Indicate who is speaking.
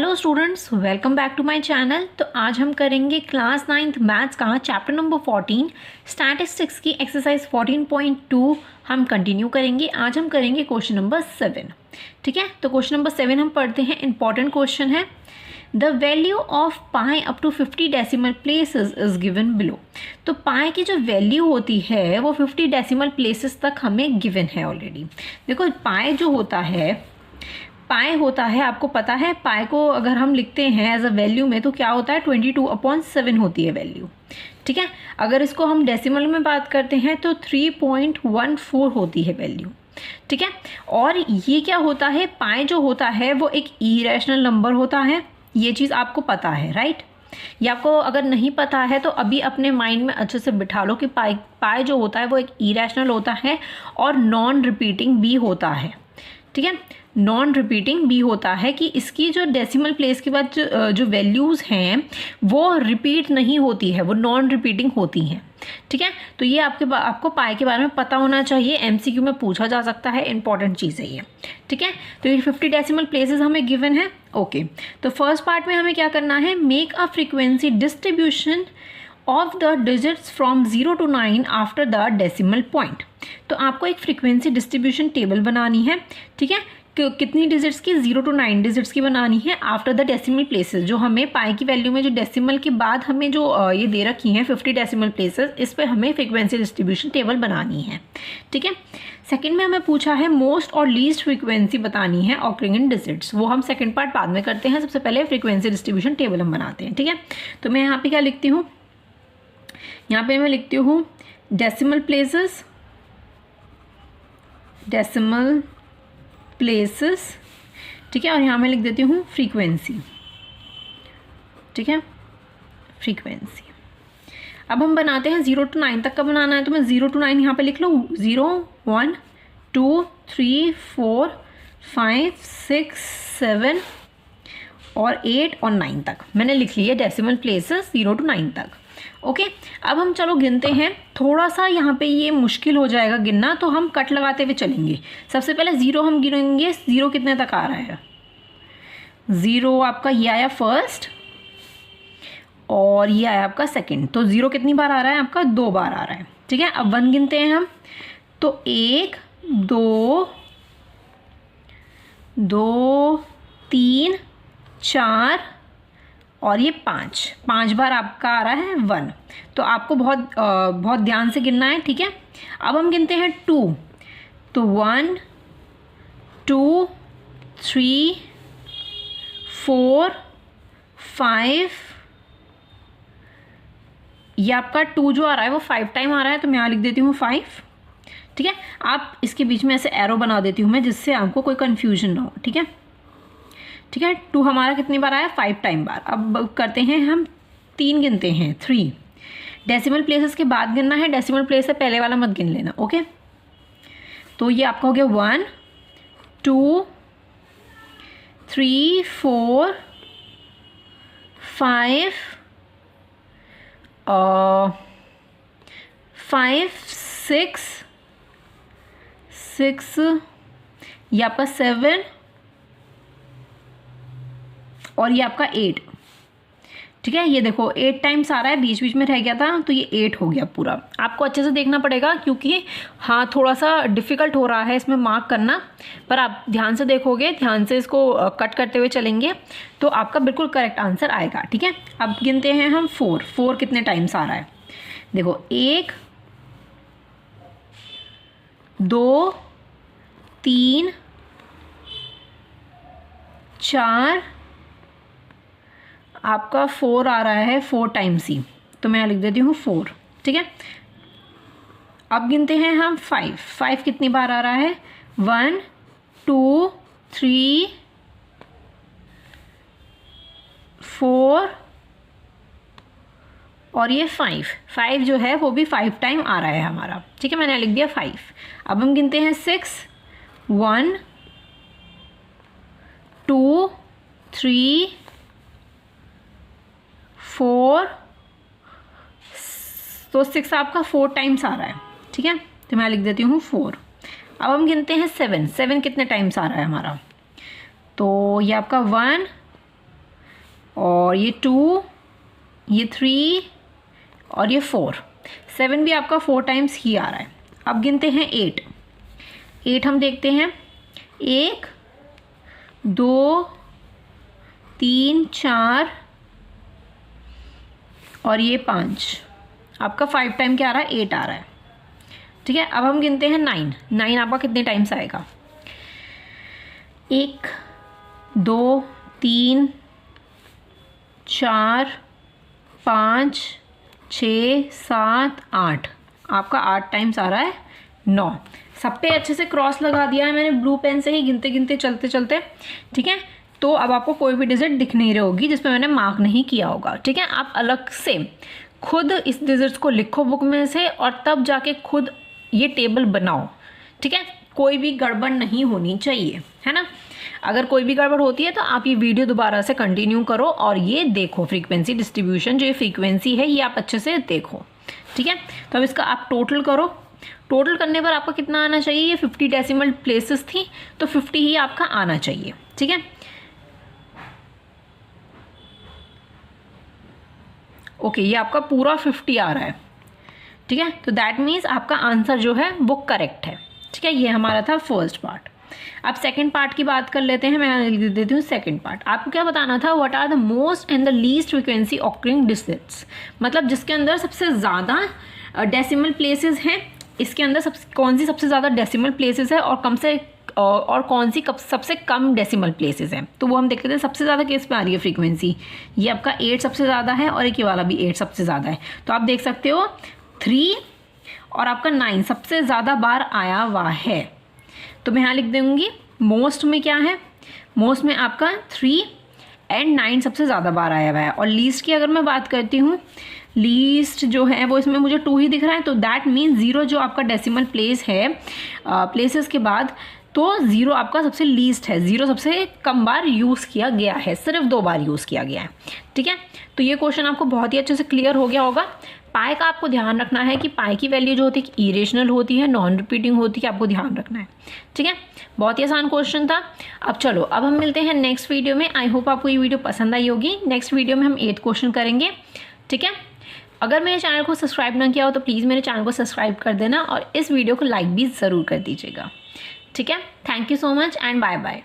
Speaker 1: Hello students, welcome back to my channel. तो आज हम करेंगे क्लास 9th मैथ्स का चैप्टर नंबर 14 स्टैटिस्टिक्स की एक्सरसाइज 14.2 हम कंटिन्यू करेंगे। आज हम करेंगे क्वेश्चन नंबर 7। ठीक है, तो क्वेश्चन नंबर 7 हम पढ़ते हैं। इंपॉर्टेंट क्वेश्चन है। The value of pi up to 50 decimal places is given below. तो पाई की जो वैल्यू होती है वो 50 डेसिमल प्लेसेस तक हमें गिवन है ऑलरेडी। देखो पाई जो होता है, पाई होता है, आपको पता है पाई को अगर हम लिखते हैं एज अ वैल्यू में तो क्या होता है 22/7 होती है वैल्यू। ठीक है, अगर इसको हम डेसिमल में बात करते हैं तो 3.14 होती है वैल्यू। ठीक है, और ये क्या होता है, पाई जो होता है वो एक इरेशनल नंबर होता है। ये चीज़ आपको पता है, राइट। ये आपको अगर नहीं पता है तो अभी अपने माइंड में अच्छे से बिठा लो कि पाई जो होता है वो एक इरेशनल होता है और नॉन रिपीटिंग भी होता है। ठीक है, नॉन रिपीटिंग भी होता है कि इसकी जो डेसिमल प्लेस के बाद जो वैल्यूज़ हैं वो रिपीट नहीं होती है, वो नॉन रिपीटिंग होती हैं। ठीक है, तो ये आपको पाई के बारे में पता होना चाहिए, एमसीक्यू में पूछा जा सकता है, इंपॉर्टेंट चीज़ है ये। ठीक है, तो ये 50 डेसिमल प्लेसेस हमें गिवन है। ओके, तो फर्स्ट पार्ट में हमें क्या करना है, make a frequency distribution of the digits from 0 to 9 after the decimal point. तो आपको एक फ्रीक्वेंसी डिस्ट्रीब्यूशन टेबल बनानी है। ठीक है, कितनी डिजिट्स की, 0 to 9 डिजिट्स की बनानी है आफ्टर द डेसिमल प्लेसेस। जो हमें पाई की वैल्यू में जो डेसिमल के बाद हमें जो ये दे रखी हैं 50 डेसिमल प्लेसेस, इस पर हमें फ्रीक्वेंसी डिस्ट्रीब्यूशन टेबल बनानी है। ठीक है, सेकंड में हमें पूछा है मोस्ट और लीस्ट फ्रीक्वेंसी बतानी है ऑकरिंग इन डिजिट्स। वो हम सेकंड पार्ट बाद में करते हैं, सबसे पहले फ्रीक्वेंसी डिस्ट्रीब्यूशन टेबल हम बनाते हैं। ठीक है, तो मैं यहाँ पे क्या लिखती हूँ, यहाँ पे मैं लिखती हूँ डेसिमल प्लेसेस, डेसिमल प्लेसेस। ठीक है, और यहाँ मैं लिख देती हूँ फ्रीक्वेंसी। ठीक है, फ्रीक्वेंसी। अब हम बनाते हैं 0 to 9 तक का बनाना है, तो मैं 0 to 9 यहाँ पे लिख लूँ। 0 1 2 3 4 5 6 7 और 8 और 9 तक मैंने लिख लिया डेसिमल प्लेसेस 0 to 9 तक। ओके, अब हम चलो गिनते हैं। थोड़ा सा यहाँ पे ये मुश्किल हो जाएगा गिनना, तो हम कट लगाते हुए चलेंगे। सबसे पहले 0 हम गिनेंगे। 0 कितने तक आ रहा है, 0 आपका ये आया फर्स्ट और ये आया आपका सेकंड। तो 0 कितनी बार आ रहा है आपका, 2 बार आ रहा है। ठीक है, अब 1 गिनते हैं हम, तो 1 2 2 3 4 और ये 5 बार आपका आ रहा है 1। तो आपको बहुत ध्यान से गिनना है। ठीक है, अब हम गिनते हैं 2, तो 1 2 3 4 5, ये आपका 2 जो आ रहा है वो 5 टाइम आ रहा है, तो मैं यहाँ लिख देती हूँ 5। ठीक है, आप इसके बीच में ऐसे एरो बना देती हूँ मैं, जिससे आपको कोई कन्फ्यूजन ना हो। ठीक है, ठीक है, 2 हमारा कितनी बार आया, 5 टाइम बार। अब करते हैं हम 3 गिनते हैं, 3। डेसिमल प्लेसेस के बाद गिनना है, डेसिमल प्लेस से पहले वाला मत गिन लेना। ओके, तो ये आपका हो गया 1 2 3 4 5 6 ये आपका 7 और ये आपका 8। ठीक है, ये देखो 8 टाइम्स आ रहा है, बीच बीच में रह गया था, तो ये 8 हो गया पूरा। आपको अच्छे से देखना पड़ेगा क्योंकि हाँ थोड़ा सा डिफ़िकल्ट हो रहा है इसमें मार्क करना, पर आप ध्यान से देखोगे, ध्यान से इसको कट करते हुए चलेंगे तो आपका बिल्कुल करेक्ट आंसर आएगा। ठीक है, अब गिनते हैं हम 4 कितने टाइम्स आ रहा है, देखो 1 2 3 4 आपका 4 आ रहा है 4 टाइम्स ही, तो मैं लिख देती हूँ 4। ठीक है, अब गिनते हैं हम 5 कितनी बार आ रहा है, 1 2 3 4 और ये 5 जो है वो भी 5 टाइम आ रहा है हमारा। ठीक है, मैंने लिख दिया 5। अब हम गिनते हैं 6 1 2 3 4, तो 6 आपका 4 टाइम्स आ रहा है। ठीक है, तो मैं लिख देती हूँ 4। अब हम गिनते हैं 7 कितने टाइम्स आ रहा है हमारा, तो ये आपका 1 और ये 2, ये 3 और ये 4। 7 भी आपका 4 टाइम्स ही आ रहा है। अब गिनते हैं 8 हम देखते हैं 1 2 3 4 और ये 5। आपका 5 टाइम क्या आ रहा है? 8 आ रहा है। ठीक है, अब हम गिनते हैं 9 आपका कितने टाइम्स आएगा? 1 2 3 4 5 6 7 8। आपका 8 टाइम्स आ रहा है 9। सब पे अच्छे से क्रॉस लगा दिया है मैंने ब्लू पेन से ही, गिनते गिनते चलते चलते। ठीक है, तो अब आपको कोई भी डिजिट दिख नहीं रही होगी जिसमें मैंने मार्क नहीं किया होगा। ठीक है, आप अलग से खुद इस डिजिट्स को लिखो बुक में से और तब जाके खुद ये टेबल बनाओ। ठीक है, कोई भी गड़बड़ नहीं होनी चाहिए, है ना। अगर कोई भी गड़बड़ होती है तो आप ये वीडियो दोबारा से कंटिन्यू करो और ये देखो फ्रीक्वेंसी डिस्ट्रीब्यूशन, जो ये फ्रीक्वेंसी है ये आप अच्छे से देखो। ठीक है, तो अब इसका आप टोटल करो। टोटल करने पर आपका कितना आना चाहिए? ये 50 डेसिमल प्लेसेस थी तो 50 ही आपका आना चाहिए। ठीक है, ओके, ये आपका पूरा 50 आ रहा है। ठीक है, तो दैट मीन्स आपका आंसर जो है वो करेक्ट है। ठीक है, ये हमारा था फर्स्ट पार्ट। अब सेकंड पार्ट की बात कर लेते हैं। मैं लिख देती हूँ सेकंड पार्ट। आपको क्या बताना था? What are the most and the least frequency occurring digits, मतलब जिसके अंदर सबसे ज़्यादा डेसिमल प्लेसेस हैं, इसके अंदर कौन सी सबसे ज़्यादा डेसिमल प्लेसेस है और कौन सी सबसे कम डेसिमल प्लेसेस हैं। तो वो हम देखते थे। सबसे ज़्यादा केस में आ रही है फ्रीक्वेंसी, ये आपका 8 सबसे ज़्यादा है और एक ये वाला भी 8 सबसे ज़्यादा है। तो आप देख सकते हो 3 और आपका 9 सबसे ज़्यादा बार आया हुआ है। तो मैं यहाँ लिख दूँगी मोस्ट में क्या है? मोस्ट में आपका 3 एंड 9 सबसे ज़्यादा बार आया हुआ है। और लीस्ट की अगर मैं बात करती हूँ, लीस्ट जो है वो इसमें मुझे 2 ही दिख रहा है। तो दैट मीन्स 0 जो आपका डेसिमल प्लेस है प्लेसेस के बाद, तो 0 आपका सबसे लीस्ट है। 0 सबसे कम बार यूज़ किया गया है, सिर्फ 2 बार यूज़ किया गया है। ठीक है, तो ये क्वेश्चन आपको बहुत ही अच्छे से क्लियर हो गया होगा। पाई का आपको ध्यान रखना है कि पाई की वैल्यू जो होती है इरेशनल होती है, नॉन रिपीटिंग होती है, आपको ध्यान रखना है। ठीक है, बहुत ही आसान क्वेश्चन था। अब चलो, अब हम मिलते हैं नेक्स्ट वीडियो में। आई होप आपको ये वीडियो पसंद आई होगी। नेक्स्ट वीडियो में हम 8th क्वेश्चन करेंगे। ठीक है, अगर मेरे चैनल को सब्सक्राइब ना किया हो तो प्लीज़ मेरे चैनल को सब्सक्राइब कर देना और इस वीडियो को लाइक भी ज़रूर कर दीजिएगा। ठीक है, thank you so much and bye bye.